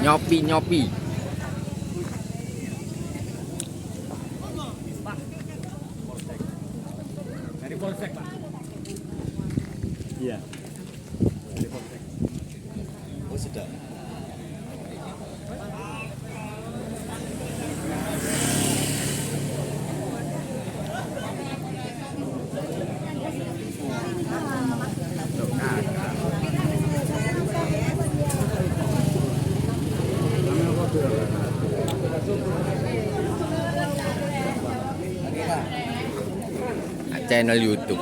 Nyopi. Dari Polsek, Pak. Iya. Dari Polsek. Oh, sudah. Channel YouTube.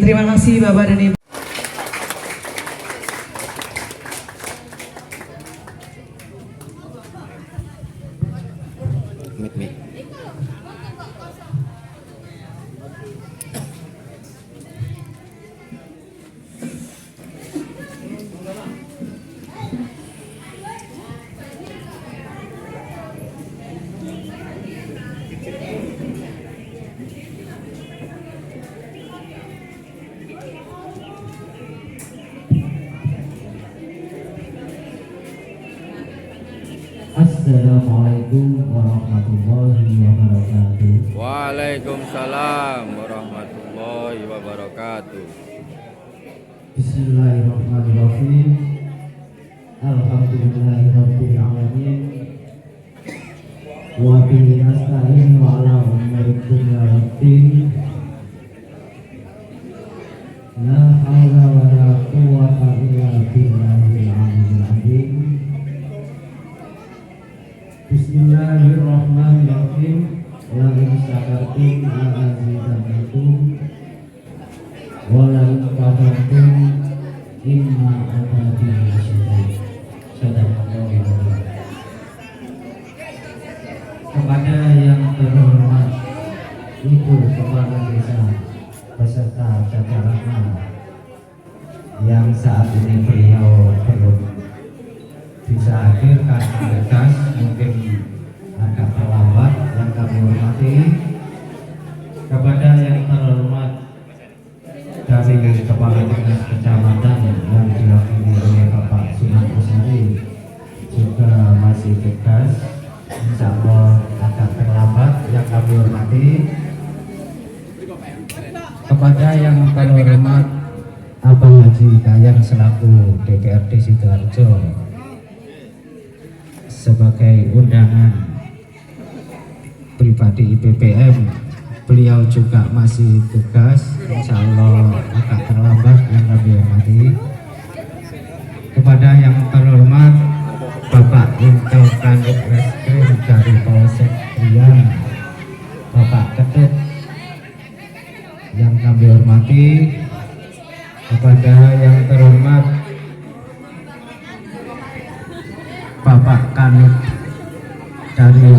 Terima kasih Bapak dan Ibu. Mik. Assalamualaikum warahmatullahi wabarakatuh. Waalaikumsalam warahmatullahi wabarakatuh. Bismillahirrahmanirrahim. Alhamdulillahirabbil alamin. Wa bihi nasta'in wa ala umuri dunya waddin. La haula wa la quwwata illa billahil aliyyil azim. Bismillahirrahmanirrahim. La in syakartum la azidannakum wa la in kafartum inna adzabi lasyadid. Sadaqallahu alazim. Kepada yang terhormat Ibu Kepala Desa beserta jajarannya yang saat ini beliau belum bisa hadir karena tugas mungkin agak terlambat, yang kami hormati. Kepada yang terhormat dari Kepala Dinas Kecamatan yang diwakili oleh Bapak Sunan Kusari juga masih tugas, insya Allah agak terlambat, yang kami hormati. Kepada yang terhormat Abang Haji Kayang selaku DPRD Sidoarjo sebagai undangan pribadi IPPM, beliau juga masih tugas, insya Allah agak terlambat yang kami hormati. Kepada yang terhormat Bapak Intel Kanit Reskrim dari Polsek Rian, Bapak Ketut yang kami hormati, kepada yang terhormat Bapak Kanit dari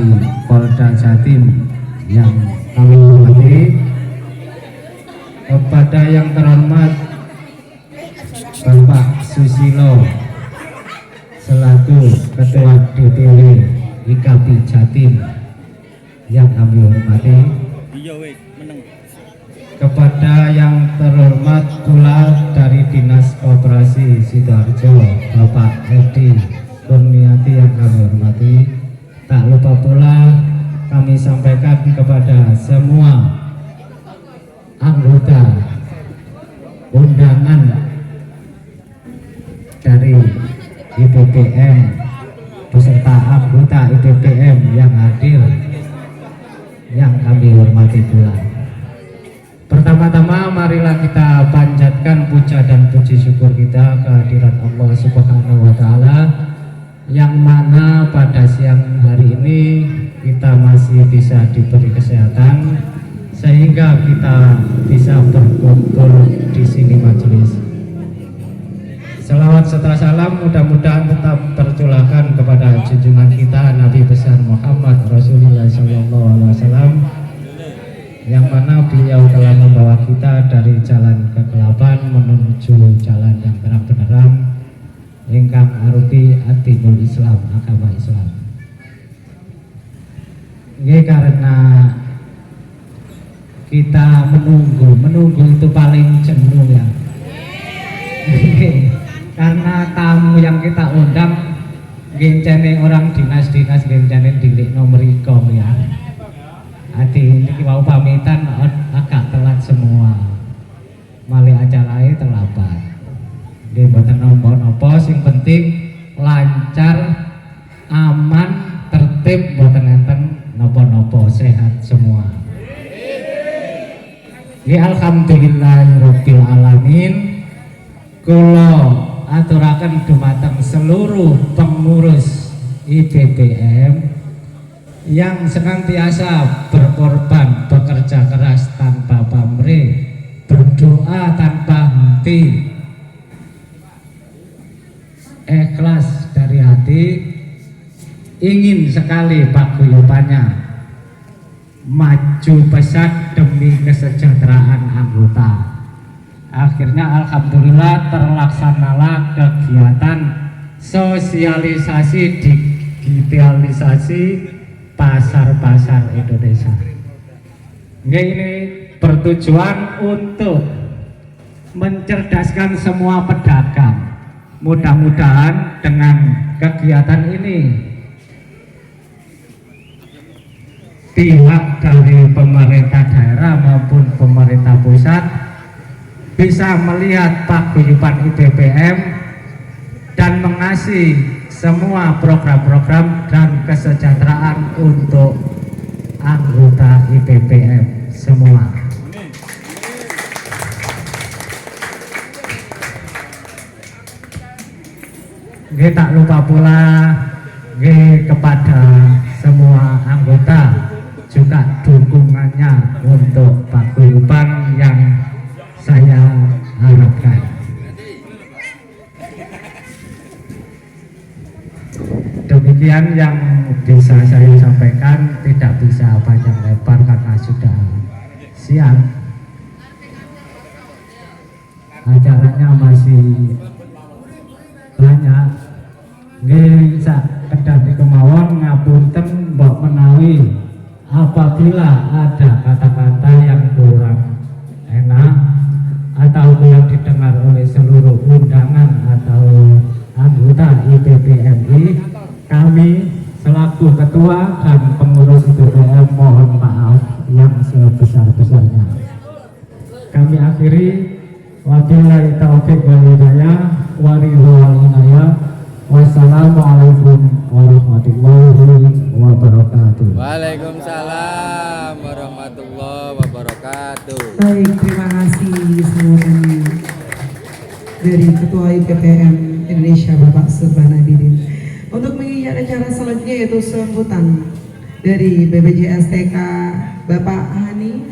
Polda Jatim yang kami hormati, kepada yang terhormat Bapak Susilo selaku Ketua DPW IKP Jatim yang kami hormati, kepada yang terhormat pula dari Dinas Koperasi Sidoarjo Bapak Edi Kurniati yang kami hormati. Tak lupa pula kami sampaikan kepada semua anggota undangan dari IPPM beserta anggota IPPM yang hadir yang kami hormati pula. Pertama-tama marilah kita panjatkan puja dan puji syukur kita kehadirat Allah Subhanahu wa Ta'ala, yang mana pada siang hari ini kita masih bisa diberi kesehatan sehingga kita bisa berkumpul di sini majelis. Selawat serta salam mudah-mudahan tetap tercurahkan kepada junjungan kita Nabi besar Muhammad Rasulullah SAW, yang mana beliau telah membawa kita dari jalan kegelapan menuju jalan yang terang benderang, ingkang arupi adinul Islam, agama Islam. Ini karena kita menunggu itu paling jenuh ya. Karena tamu yang kita undang gencene orang dinas-dinas, gencene dilik nomor ikom ya. Adi ini mau pamitan agak telat semua, malih acaranya terlambat. Dia buatan nopo-nopo, sing penting lancar, aman, tertib, buatan enten nopo-nopo, sehat semua. Ya alhamdulillahirabbil alamin. Kula aturaken dumateng seluruh pengurus IPPM yang senantiasa berkorban, bekerja keras tanpa pamrih, berdoa tanpa henti, ikhlas dari hati, ingin sekali paguyubannya maju pesat demi kesejahteraan anggota. Akhirnya alhamdulillah terlaksanalah kegiatan sosialisasi digitalisasi pasar-pasar Indonesia. Ini bertujuan untuk mencerdaskan semua pedagang. Mudah-mudahan dengan kegiatan ini pihak dari pemerintah daerah maupun pemerintah pusat bisa melihat paguyuban IPPM dan mengasih semua program-program dan kesejahteraan untuk anggota IPPM semua. Kita tak lupa pula kepada semua anggota juga dukungannya untuk paguyuban yang saya harapkan. Demikian yang bisa saya sampaikan, tidak bisa panjang lebar karena sudah siang. Acaranya masih banyak. Bisa kedati kemauan ngapunten mbok menawi apabila ada kata-kata yang kurang enak atau yang didengar oleh seluruh undangan atau anggota IPPMI, kami selaku ketua dan pengurus IPPM mohon maaf yang sebesar-besarnya. Kami akhiri, wabillahi taufiq wal hidayah, wa ridwanil inayah. Wassalamualaikum warahmatullahi wabarakatuh. Waalaikumsalam warahmatullahi wabarakatuh. Baik, terima kasih semuanya dari Ketua IPPM Indonesia Bapak Subhanabidin. Untuk mengingat acara selanjutnya yaitu sambutan dari BPJSTK Bapak Hani.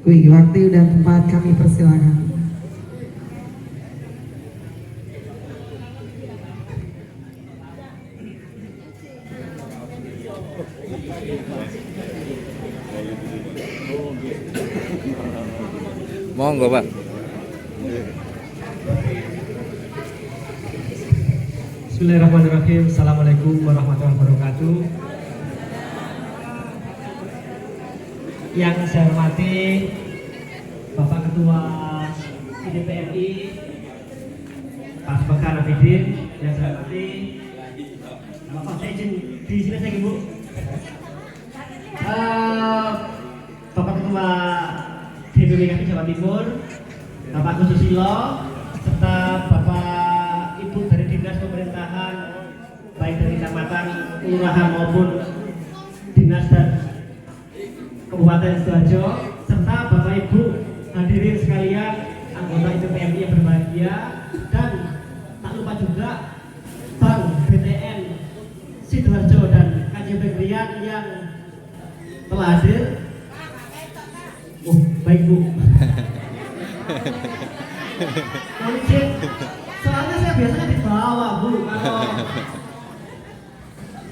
Waktu dan tempat kami persilakan. Monggo, Pak. Bismillahirrahmanirrahim. Assalamualaikum warahmatullahi wabarakatuh. Yang saya hormati Bapak Ketua IDPMI Pak Bakar Abidin, yang saya hormati Bapak, saya izin di sini saya Ibu. Bapak Ketua DPWKP Jawa Timur, Bapak Susilo, serta Bapak Ibu dari Dinas Pemerintahan baik dari kecamatan, kelurahan maupun dinas dan Kabupaten Sidoarjo, serta Bapak Ibu hadirin sekalian anggota IPPMI yang berbahagia, dan tak lupa juga Bank BTN Sidoarjo dan KJP Krian yang telah hadir. Baik Bu. Mohon izin, soalnya saya biasanya di bawah Bu. Kalau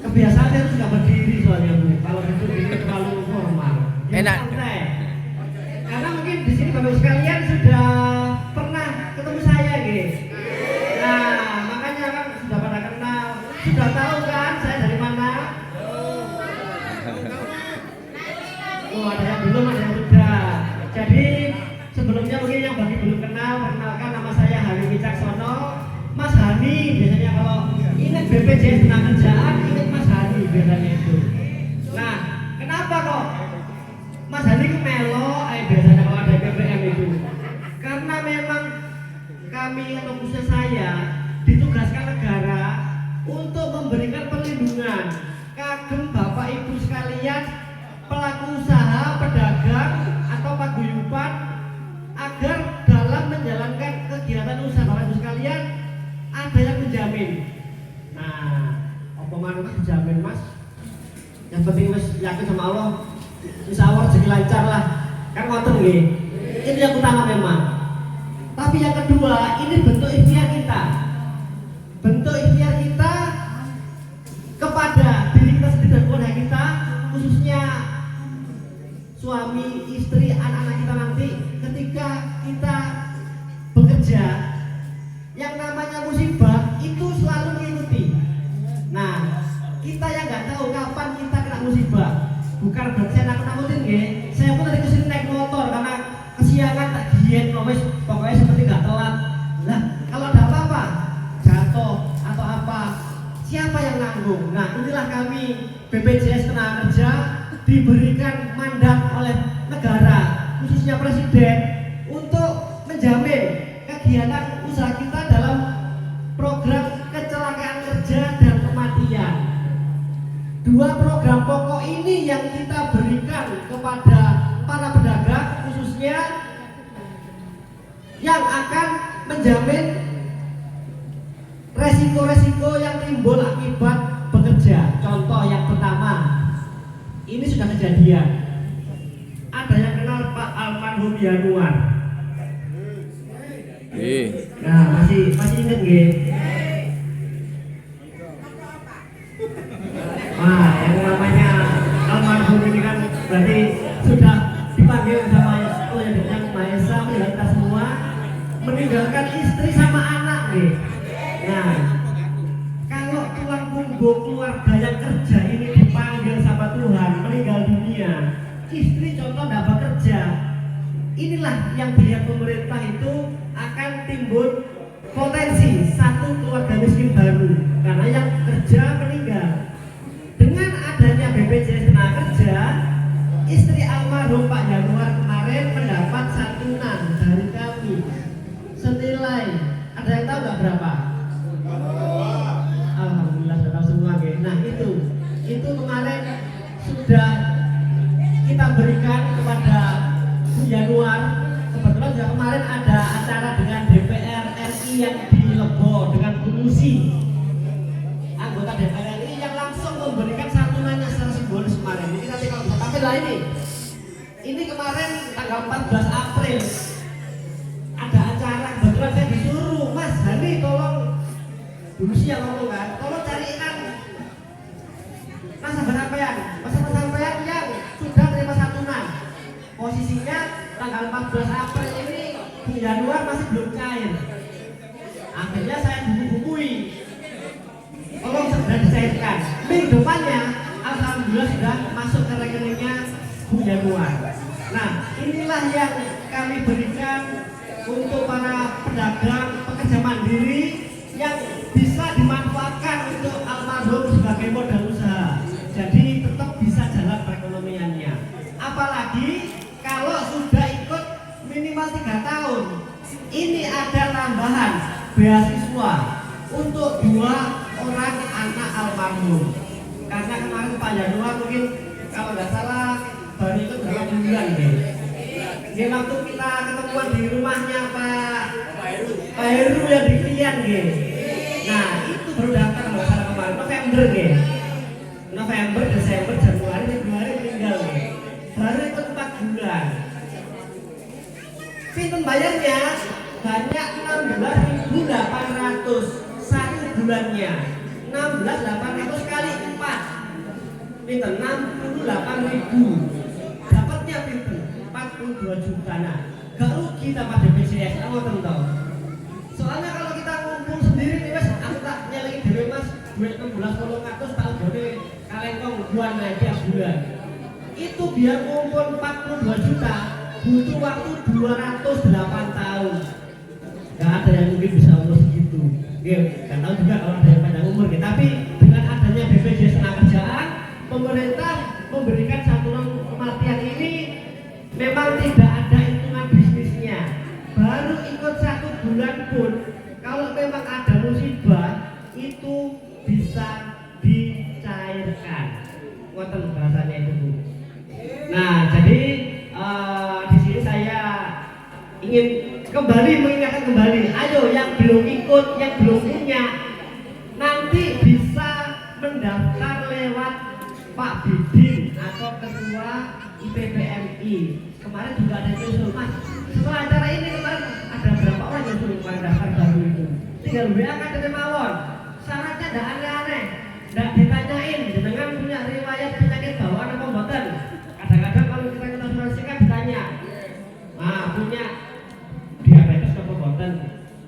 kebiasaan saya sudah berdiri soalnya Bu. Kalau duduk ini terlalu formal. Enak. Santai. Karena mungkin di sini Bapak sekalian sudah pernah ketemu saya gitu. Nah, makanya kan sudah pada kenal, sudah tahu kan saya dari mana. Oh, ada yang belum, ada yang sudah. Jadi sebelumnya mungkin yang bagi belum kenal, perkenalkan nama saya Hani Wicaksono. Mas Hani biasanya kalau ingat BPJS Tenagakerjaan ingat Mas Hani biasanya itu. Nah, kenapa kok Mas Hani itu melo biasanya kalau ada BPM itu? Karena memang kami atau khususnya saya ditugaskan negara untuk memberikan perlindungan kagem Bapak Ibu sekalian, pelaku usaha, pedagang atau paguyuban, agar dalam menjalankan kegiatan usaha Bapak Ibu sekalian ada yang menjamin. Nah, apa mana Mas dijamin Mas? Yang penting Mas yakin sama Allah, insya Allah rezeki lancar lah. Kan ngoten nggih. Ini yang utama memang. Tapi yang kedua, ini bentuk ikhtiar kita. Bentuk ikhtiar kita kepada diri kita sendiri dan keluarga kita, khususnya suami, istri, anak-anak kita nanti ketika kita bekerja, yang namanya musibah itu selalu mengikuti. Nah, kita yang nggak tahu kapan kita kena musibah. Bukan berarti saya nakut-nakutin ya. Saya pun tadi kesini naik motor karena kesiangan tak diet, pokoknya seperti nggak telat. Nah, kalau ada apa-apa, jatuh atau apa, siapa yang nanggung? Nah, inilah kami BPJS Tenagakerja diberikan mandat oleh negara, khususnya Presiden, untuk menjamin kegiatan usaha kita dalam program kecelakaan kerja dan kematian. Dua program pokok ini yang kita berikan kepada para pedagang, khususnya yang akan menjamin resiko-resiko yang timbul akibat bekerja. Contoh yang pertama, ini sudah kejadian. Ada yang kenal Pak Almarhum Yanuar? Nah, masih ingat nggih? Nah, yang namanya almarhum ini kan berarti sudah dipanggil sama yang Maha Esa, kita semua, meninggalkan istri sama anak nih. Nah, kalau tulang punggung keluarga yang kerja ini dipanggil sama Tuhan meninggal dunia, istri contoh tidak bekerja, inilah yang dilihat pemerintah itu akan timbul potensi satu keluarga miskin baru karena yang kerja meninggal. Dengan adanya BPJS Tenagakerja, istri almarhum Pak Yanuar kemarin mendapat santunan dari kami senilai, ada yang tahu nggak berapa? itu kemarin sudah kita berikan kepada Bu Januar. Kebetulan juga kemarin ada acara dengan DPR RI yang di Lebo dengan Bu Lucy, anggota DPR RI yang langsung memberikan santunannya secara simbolis kemarin. Ini nanti kalau bisa tampil lah ini kemarin tanggal 14 April ada acara, kebetulan saya disuruh, Mas Hani tolong, Bu Lucy yang ngomong kan, tolong carikan nasabah sampean yang sudah terima santunan. Posisinya tanggal 14 April ini di Januari masih belum cair. Akhirnya saya buku-bukui, tolong segera dicairkan. Minggu depannya alhamdulillah sudah masuk ke rekeningnya Bu Januari. Nah, inilah yang kami berikan untuk para pedagang pekerja mandiri yang bisa dimanfaatkan untuk almarhum sebagai modal usaha. Jadi tetap bisa jalan perekonomiannya. Apalagi kalau sudah ikut minimal 3 tahun. Ini ada tambahan beasiswa untuk 2 orang anak almarhum. Karena kemarin Pak Januar mungkin kalau nggak salah baru ikut berapa bulan deh. Dia waktu kita ketemuan di rumahnya Pak Heru yang di Krian deh. Nah itu baru daftar kalau salah kemarin November deh. November, Desember, Januari, Februari meninggal deh. Baru ikut 4 bulan. Pinten bayarnya banyak 16.800 satu bulannya. 16.800 kali 4 pinten 68.000. Dapatnya pinten 42 juta. Nah, gak rugi tanpa BPJS. Aku tahu. Soalnya kalau kita ngumpul sendiri nih Mas, aku tak nyelengi dhewe Mas, duit 16.800 tak gede kalian buan aja bulan. Itu biar ngumpul 42 juta butuh waktu 208 tahun. Gak ada yang mungkin bisa umur segitu. Gak tahu juga kalau ada yang panjang umur. Tapi dengan adanya BPJS Tenagakerjaan, pemerintah memberikan santunan kematian ini memang tidak ada hitungan bisnisnya. Baru ikut 1 bulan pun kalau memang ada musibah itu bisa dicairkan. Ngoten bahasanya itu Bu. Nah jadi di sini saya ingin kembali mengingatkan kembali, ayo yang belum ikut, yang belum punya, nanti bisa mendaftar lewat Pak Bidin atau Ketua IPPMI. Kemarin juga ada yang usul, Mas, setelah acara ini kemarin ada berapa orang yang suruh daftar baru itu? Tinggal WA kan mawon. Syaratnya tidak aneh-aneh, tidak ditanyain dengan punya riwayat penyakit bawaan apa mboten. Kadang-kadang kalau kita asuransikan ditanya, punya diabetes apa mboten,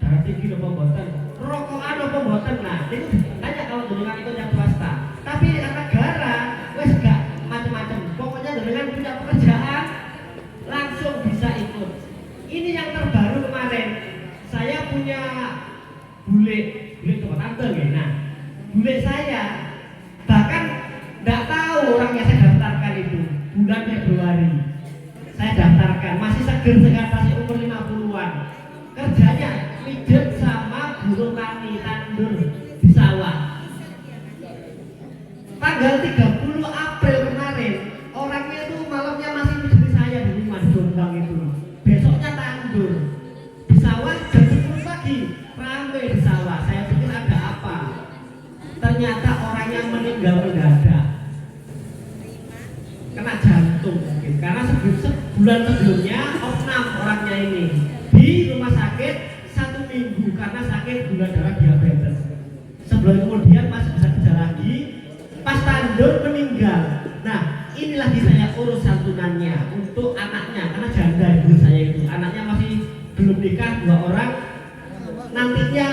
darah tinggi apa mboten, rokokan apa mboten. Nah, itu ditanya kalau dengan itu yang swasta. Tapi negara wes gak macam-macam. Pokoknya dengan punya pekerjaan langsung bisa ikut. Ini yang terbaru kemarin. Saya punya bule tempat tante ya. Nah, bule saya bahkan tidak tahu orang yang saya daftarkan itu bulan Februari. Saya daftarkan masih seger masih umur 50-an. Kerjanya pijet sama buruh tani tandur di sawah. Tanggal 30 April kemarin orangnya itu malamnya masih pijet saya di rumah di Jombang itu. Besoknya tandur di sawah jam 10 pagi ramai di sawah. Saya pikir ada apa? Ternyata orangnya meninggal mendadak. Kena jantung mungkin karena sebulan sebelumnya opnam orangnya ini di rumah sakit 1 minggu karena sakit gula darah diabetes. Sebulan kemudian masih bisa kerja lagi, pas tandur meninggal. Nah ini lagi saya urus santunannya untuk anaknya karena janda ibu saya itu, anaknya masih belum nikah 2 orang, nantinya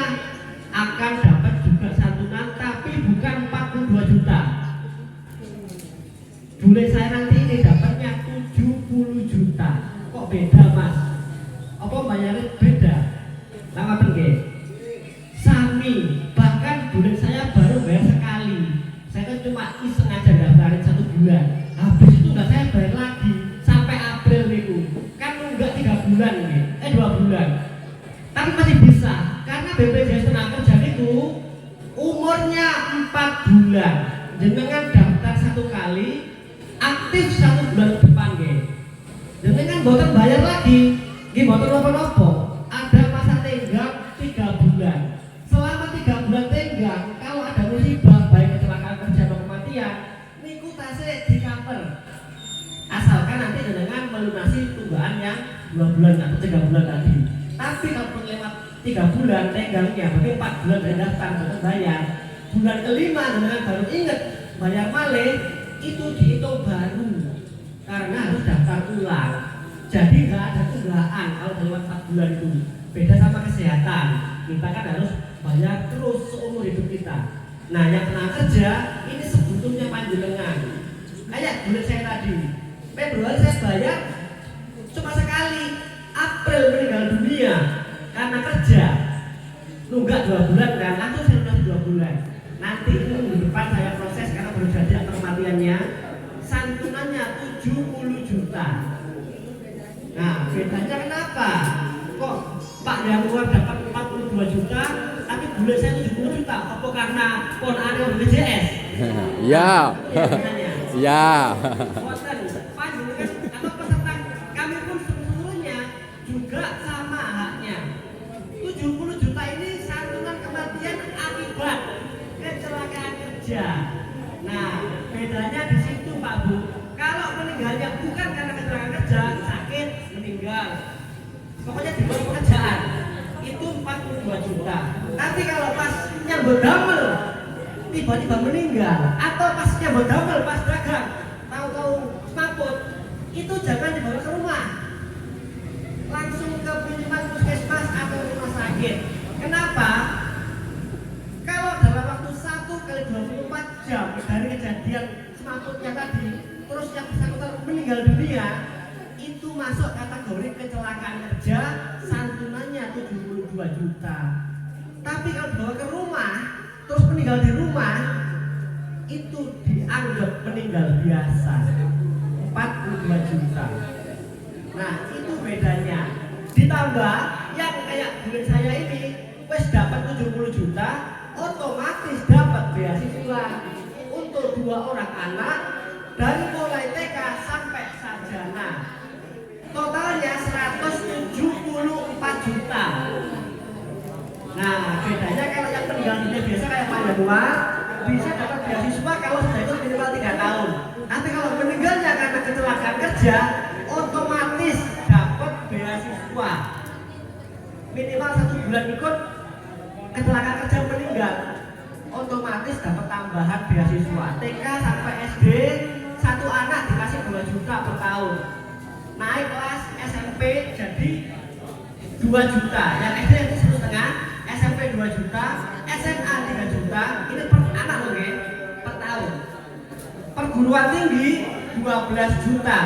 akan dapat juga santunan tapi bukan 42 juta. Bule saya nanti ini dapatnya 70 juta. Kok beda Mas? Apa bayarnya beda? Lama pergi Sami, bahkan bule saya baru bayar sekali. Saya kan cuma iseng aja daftarin 1 bulan. Habis itu nggak saya bayar lagi sampai April itu. Kan nunggak 3 bulan nih, 2 bulan. Tapi masih bisa karena BPJS Tenagakerjaan itu umurnya 4 bulan. Jenengan daftar 1 kali, aktif 1 bulan depan nggih. Jenengan mboten bayar lagi, nggih mboten napa-napa. Ada masa tenggang 3 bulan. Selama 3 bulan tenggang, kalau ada musibah baik kecelakaan kerja atau kematian, niku tasih di cover. Asalkan nanti jenengan melunasi tunggakan yang 2 bulan atau 3 bulan tadi. Tapi kalau lewat 3 bulan tenggangnya, berarti 4 bulan dari daftar mboten bayar. Bulan kelima jenengan baru ingat bayar malih, itu dihitung baru karena harus daftar ulang. Jadi nggak ada tunggakan kalau lewat 4 bulan itu. Beda sama kesehatan, kita kan harus bayar terus seumur hidup kita. Nah, yang kena kerja ini sebetulnya panjenengan. Kayak bulan saya tadi, Februari saya bayar cuma sekali, April meninggal dunia karena kerja. Nunggak 2 bulan dan langsung saya udah 2 bulan. Nanti itu minggu depan saya proses karena baru jadi akte kematiannya. Santunannya 70 juta. Nah, bedanya kenapa? Kok Pak yang luar dapat 42 juta, tapi bulan saya 70 juta? Apa karena ponaan yang BPJS? Ya. Ya. Boten, panjenengan atau peserta kami pun seluruhnya juga sama haknya. 70 juta ini santunan kematian akibat kecelakaan kerja. Nah, bedanya di situ Pak Bu. Kalau meninggalnya bukan karena kecelakaan kerja, sakit, meninggal, pokoknya di luar pekerjaan, itu 42 juta. Tapi kalau pas nyambut damel tiba-tiba meninggal, atau pas nyambut damel pas dagang tahu-tahu mabut, itu jangan dibawa ke rumah, langsung ke minimal puskesmas atau rumah sakit. Kenapa? Kalau dalam waktu 1 kali 24 jam dari kejadian semaputnya tadi, terus yang bersangkutan meninggal dunia, itu masuk kategori kecelakaan kerja, santunannya 72 juta. Tapi kalau dibawa ke rumah, terus meninggal di rumah, itu dianggap meninggal biasa, 42 juta. Nah, itu bedanya. Ditambah yang kayak bulan saya ini, wes dapat 70 juta, otomatis dapat beasiswa untuk 2 orang anak dari mulai TK sampai sarjana. Totalnya 174 juta. Nah, bedanya kalau yang meninggal dunia biasa kayak Pak Januar bisa dapat beasiswa kalau sudah itu minimal 3 tahun. Tapi kalau meninggalnya karena kecelakaan kerja, otomatis dapat beasiswa minimal 1 bulan ikut kecelakaan kerja meninggal, otomatis dapat tambahan beasiswa. TK sampai SD 1 anak dikasih 2 juta per tahun. Naik kelas SMP jadi 2 juta. Yang SD itu 1,5, SMP 2 juta, SMA 3 juta. Ini per anak loh ya, per tahun. Perguruan tinggi 12 juta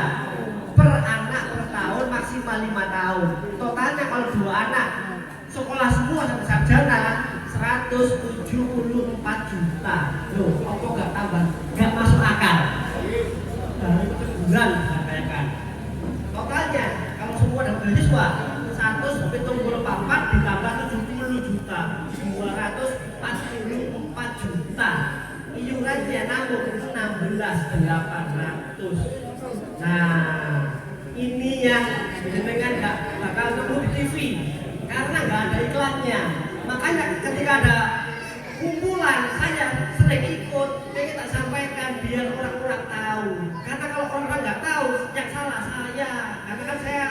per anak per tahun, maksimal 5 tahun. Totalnya kalau 2 anak sekolah semua sampai sarjana 174 juta. Loh, apa gak tambah? Gak masuk akal. Dari teguran disampaikan. Totalnya kalau semua dapat beasiswa 174 ditambah 70 juta, 244 juta. Iurannya nanggung 16.800. Nah, ini yang jenengan gak bakal nemu di TV karena nggak ada iklannya. Makanya ketika ada kumpulan saya sering ikut, saya tak sampaikan biar orang-orang tahu. Karena kalau orang nggak tahu, yang salah saya. Karena kan saya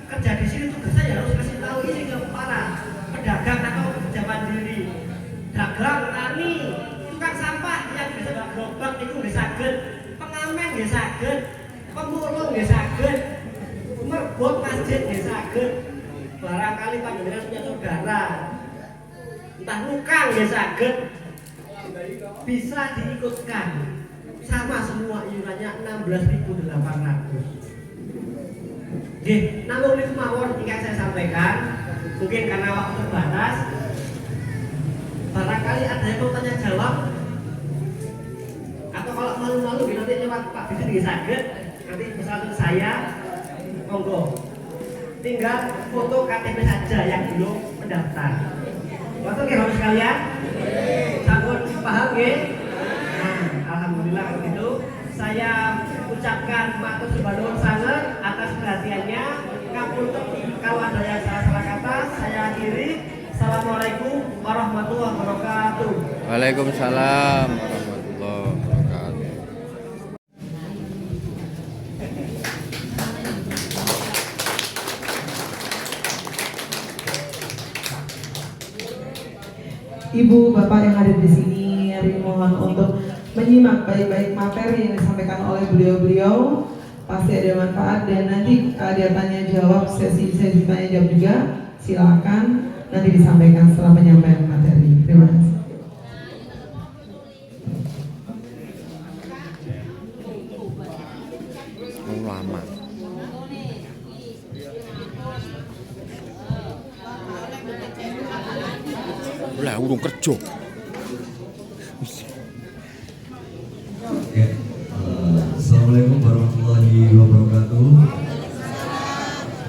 kerja di sini tugas saya harus kasih tahu ini ke para pedagang atau pekerja mandiri, dagang, tani, tukang sampah yang bisa gerobak itu nggak saged, pengamen nggak saged, pemulung nggak saged, merbot masjid nggak saged. Barangkali panjenengan punya saudara entah nukang ya saged, bisa diikutkan sama semua iurannya 16.800. Nggih, namun niku mawon ingkang saya sampaikan, mungkin karena waktu terbatas. Barangkali ada yang mau tanya jawab, atau kalau malu-malu nanti lewat Pak Bidin nggih saged, nanti pesan ke saya, monggo. Tinggal foto KTP saja yang belum mendaftar. Waktu nggih Bapak sekalian? Sampun paham nggih? Nah, alhamdulillah kalau gitu. saya ucapkan matur nuwun sanget atas perhatiannya. Ngapunten kalau ada yang salah kata, saya akhiri. Assalamualaikum warahmatullahi wabarakatuh. Waalaikumsalam warahmatullahi wabarakatuh. Ibu, Bapak yang hadir di sini, mohon untuk menyimak baik-baik materi yang disampaikan oleh beliau-beliau. Pasti ada manfaat dan nanti ada tanya jawab, sesi tanya jawab juga. Silakan nanti disampaikan setelah penyampaian materi. Terima kasih. Lama. Lah urung kerja. Ya, Assalamualaikum warahmatullahi wabarakatuh.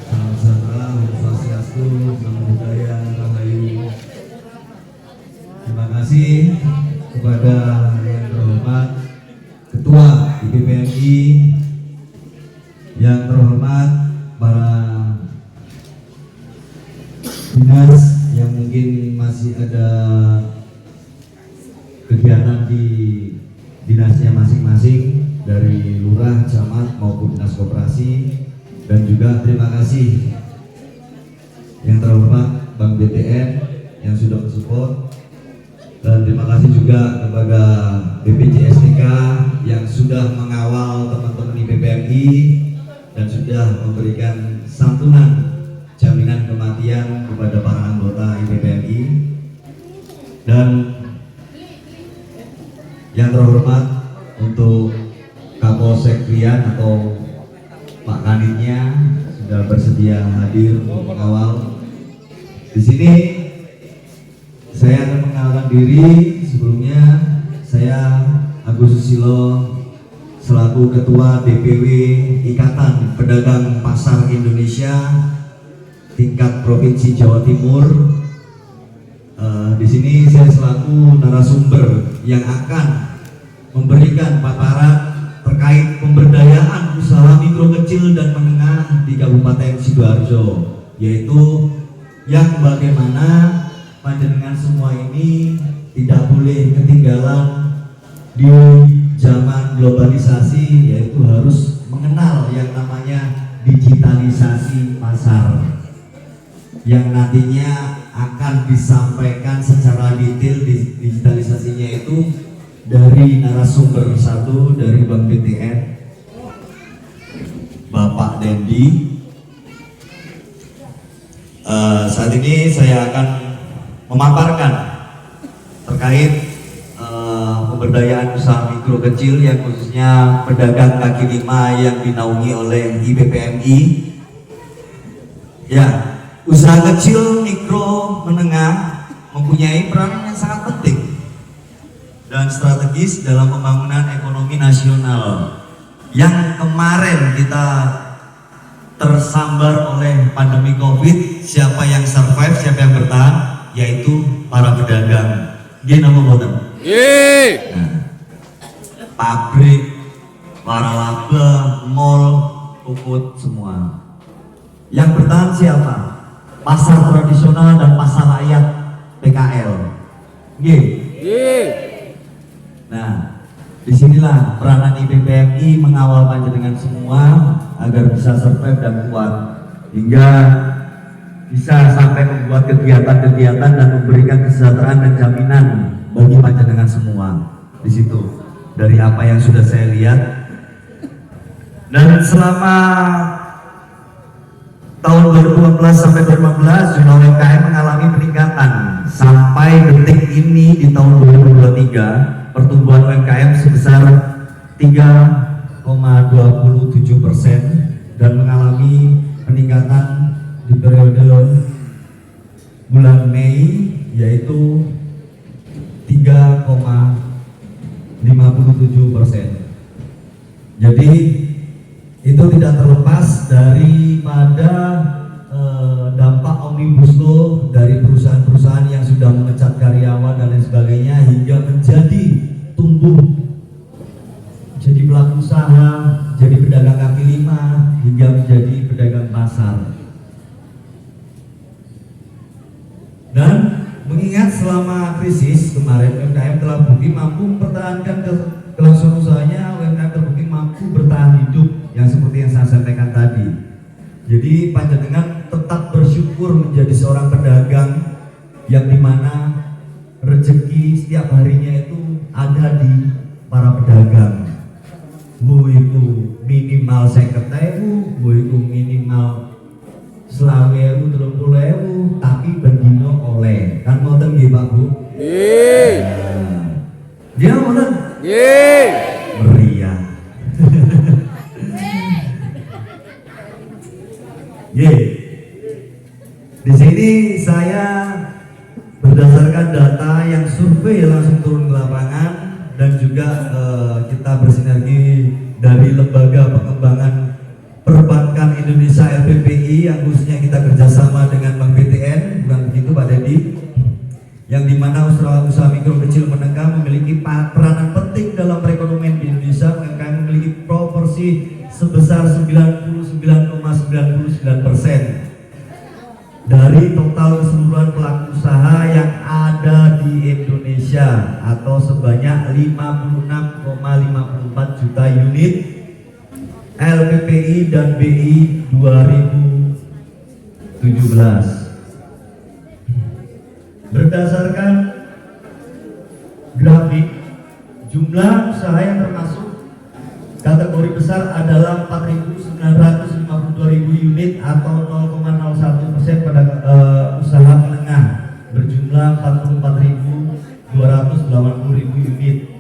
Salam sejahtera, Om Swastiastu, Namo Buddhaya, Rahayu. Terima kasih kepada yang terhormat Ketua IPPMI, yang terhormat para dinas yang mungkin masih ada kegiatan di dinasnya masing-masing, dari lurah, camat maupun dinas koperasi, dan juga terima kasih yang terhormat Bank BTN yang sudah mensupport, dan terima kasih juga kepada BPJSTK yang sudah mengawal teman-teman IPPMI dan sudah memberikan santunan jaminan kematian kepada para anggota IPPMI, dan yang terhormat untuk Kapolsek Rian atau Pak Kanitnya sudah bersedia hadir untuk mengawal. Di sini saya akan mengenalkan diri. Sebelumnya saya Agus Susilo selaku Ketua DPW Ikatan Pedagang Pasar Indonesia tingkat Provinsi Jawa Timur. Di sini saya selaku narasumber yang akan memberikan paparan terkait pemberdayaan usaha mikro kecil dan menengah di Kabupaten Sidoarjo, yaitu yang bagaimana panjenengan semua ini tidak boleh ketinggalan di zaman globalisasi, yaitu harus mengenal yang namanya digitalisasi pasar, yang nantinya akan disampaikan secara detail. Di digitalisasinya itu dari narasumber satu dari Bank BTN, Bapak Dendi. Saat ini saya akan memaparkan terkait pemberdayaan usaha mikro kecil yang khususnya pedagang kaki lima yang dinaungi oleh IPPMI. Ya, usaha kecil, mikro, menengah mempunyai peran yang sangat penting dan strategis dalam pembangunan ekonomi nasional yang kemarin kita tersambar oleh pandemi COVID. Siapa yang survive, siapa yang bertahan, yaitu para pedagang. Dia nama boten. Nah, pabrik, waralaba, mall, puput, semua. Yang bertahan siapa? Pasar tradisional dan pasar rakyat PKL. Nah, disinilah peranan IPPMI mengawal panjenengan semua agar bisa survive dan kuat hingga bisa sampai membuat kegiatan-kegiatan dan memberikan kesejahteraan dan jaminan bagi panjenengan semua. Di situ dari apa yang sudah saya lihat, dan selama tahun 2012 sampai 2015 jumlah UMKM mengalami peningkatan sampai detik ini. Di tahun 2023 pertumbuhan UMKM sebesar 3,27% dan mengalami peningkatan di periode bulan Mei yaitu 3,57%. Jadi itu tidak terlepas daripada dampak omnibus law dari perusahaan-perusahaan yang sudah memecat karyawan dan lain sebagainya hingga menjadi tumbuh jadi pelaku pedagang kaki lima hingga menjadi pedagang pasar. Dan mengingat selama krisis kemarin UMKM telah bukti mampu mempertahankan kelangsungan usahanya, UMKM terbukti mampu bertahan hidup yang seperti yang saya sampaikan tadi. Jadi panjenengan tetap bersyukur menjadi seorang pedagang yang dimana rezeki setiap harinya itu ada di para pedagang. Bu itu minimal 50.000, bu itu minimal 20.000, 30.000, tapi bendino oleh. Kan ngoten nggih Pak Bu? Nggih. Dia ngoten. Nggih. Meriah. Ye. Di sini saya berdasarkan data yang survei langsung turun ke lapangan dan juga kita bersinergi dari Lembaga Pengembangan Perbankan Indonesia LPPI yang khususnya kita kerjasama dengan Bank BTN, bukan begitu Pak Dedi? Yang dimana usaha mikro kecil menengah memiliki peranan penting dalam perekonomian di Indonesia. UMKM memiliki proporsi sebesar 99,99% dari total keseluruhan pelaku usaha yang ada di Indonesia atau sebanyak 56,54 juta unit LPPI dan BI 2017. Berdasarkan grafik, jumlah usaha yang termasuk kategori besar adalah 4.952.000 unit atau 0,01% pada usaha menengah berjumlah 44.280.000 unit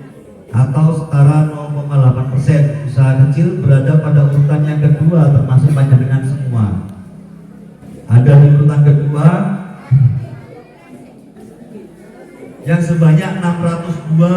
atau setara 0,8%. Usaha kecil berada pada urutan yang kedua termasuk panjenengan semua. Ada di urutan kedua yang sebanyak 602